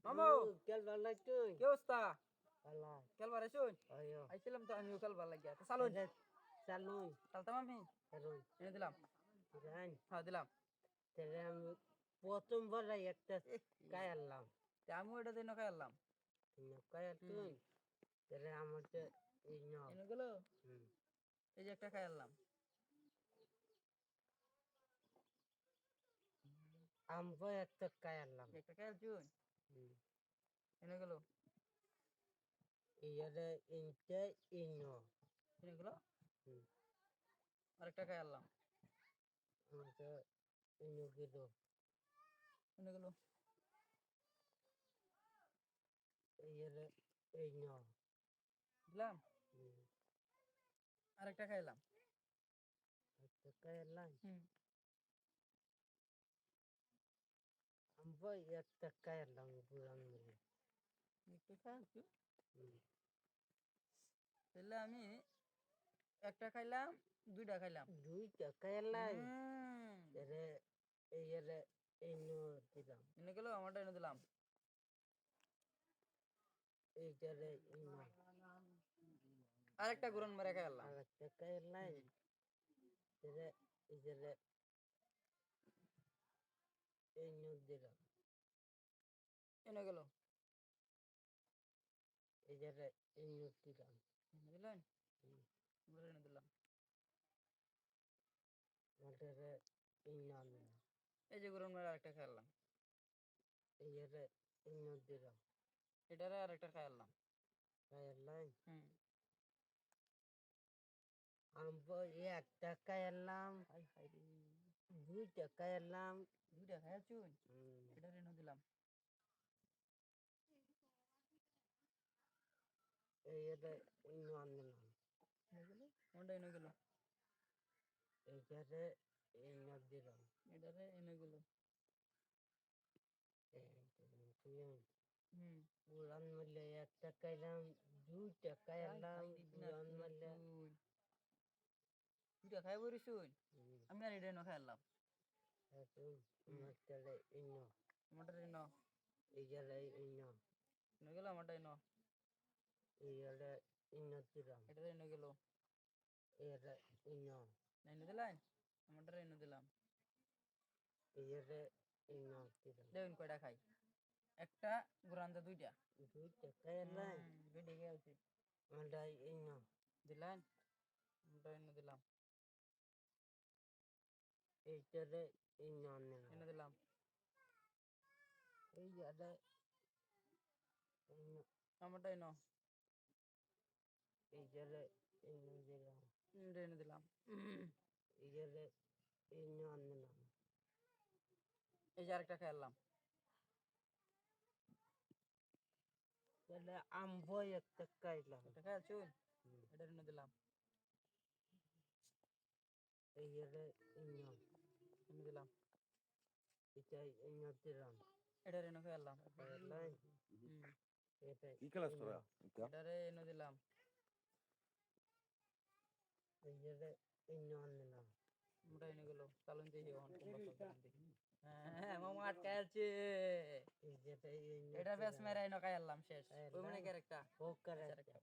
মামু কেল ভাল লাগতুই কি অবস্থা? আল্লাহ খেলবার আইসুন? আয়ো আইছিলাম তো আমিও খেলবার লাগিয়া। তো চালুন। চালুই খেলতাম আমি? চালুই এনে দিলাম। রান হ্যাঁ দিলাম। তাহলে আমি প্রথমবার একটা এহ, কায় আনলাম তে আমিও এটা দিন খেললাম। কায় হুম। তুই তাহলে আমার তো এই ন এনে গেল হুম এই যে একটা খেললাম। আমগো একটা কায় আনলাম একটা খেলছুন? হুম এনে গেল ইয়ারে ইনতে ইন এনে গেল হুম আরেকটা খেললাম। আমার তো ইনো গেল এনে গেল ইয়ারে এই ন দিলাম হুম আরেকটা খাইলাম। একটা কায় আনলাম হুম। আমগো একটা কায় আনলাম বুড়ান মিলে একটু খেলছু হুম তাহলে আমি একটা খাইলাম দুইটা খাইলাম। দুইটা কায় আনলাম হুম। তাহলে ইয়ারে ইনো দিলাম এনে গেল আমারটা এনে দিলাম। এইটারে ইনো আরেকটা ঘুরন মেরে খেললাম। আর একটা কায় আনলাম হুম। তাহলে ইয়ারে ইনো দিলাম এনে গেল ইয়ারে ইনো দিলাম এনে দিলেন হুম আমরা এনে দিলাম। মাটারে ইনো আনলাম এই যে ঘুরন মেরে আরেকটা খেললাম। ইয়ারে ইনো দিলাম এটারে আরেকটা খেললাম। কায় আনলাম হুম। আমগো একটা কায় আনলাম হাই হাই রে দুইটা কায় আনলাম দুইটা খাইছুন? হুম এটারে এনে দিলাম। ইয়ারে ইনো আনলাম এনে গেল কোনটা এনে গেল এইটারে ইনো দিলাম এটারে এনে গেল। হুম। বুড়ান মিলে একটা কাইলাম দুইটা কায় হাই আনলাম হাই রে কিনা বুড়ান কি মিলে করছুন? দুইটা খাই বরিছুন? আমি আর এটা এনে খেললাম। এখন হুম। আমার তাহলে ইনো আমারটা এনে ইয়ারে ইনো এনে গেল আমারটা এনে ইয়ারে ইনো দিলাম এটারে এনে গেল ইয়ারে ইনো এনে দিলেন আমারটা এনে দিলাম। ইয়ারে ইনো দিলাম দেখুন কয়টা খাই একটা ঘুরান্দা দুইটা। দুইটা কায় আনলাম দুইটা খেয়েছি আমারটা ইনো দিলেন আমারটা এনে দিলাম এইটারে ইনো আনলাম এনে দিলাম ইয়ারে ইনো আমারটা এনে ইয়ারে ইনো দিলাম এটা এনে দিলাম। ইয়ারে ইনো আনলাম এই যে আরেকটা খেললাম। তাহলে আমবো একটা কাইলাম একটা খেলছুন এটা এনে দিলাম ইয়ারে ইনো এনে দিলাম এটা ইনো দিলাম এটা এনে খেললাম। কাইলাই হুম। এটা কি খেলাস ইনো তোরা? এটারে এনে দিলাম ইয়ারে ইনো আনলাম মোটা এনে গেল চালুন দেখি ওখান কোনটা চালুন দেখি। হ্যাঁ মামা আটকে আছে। ইয়ারে ইনো এটা বেশ দিলাম মেরে এনে খাইলাম শেষ ওই মনে কাইলাই কি আরেকটা ও আচ্ছা করে আরেকটা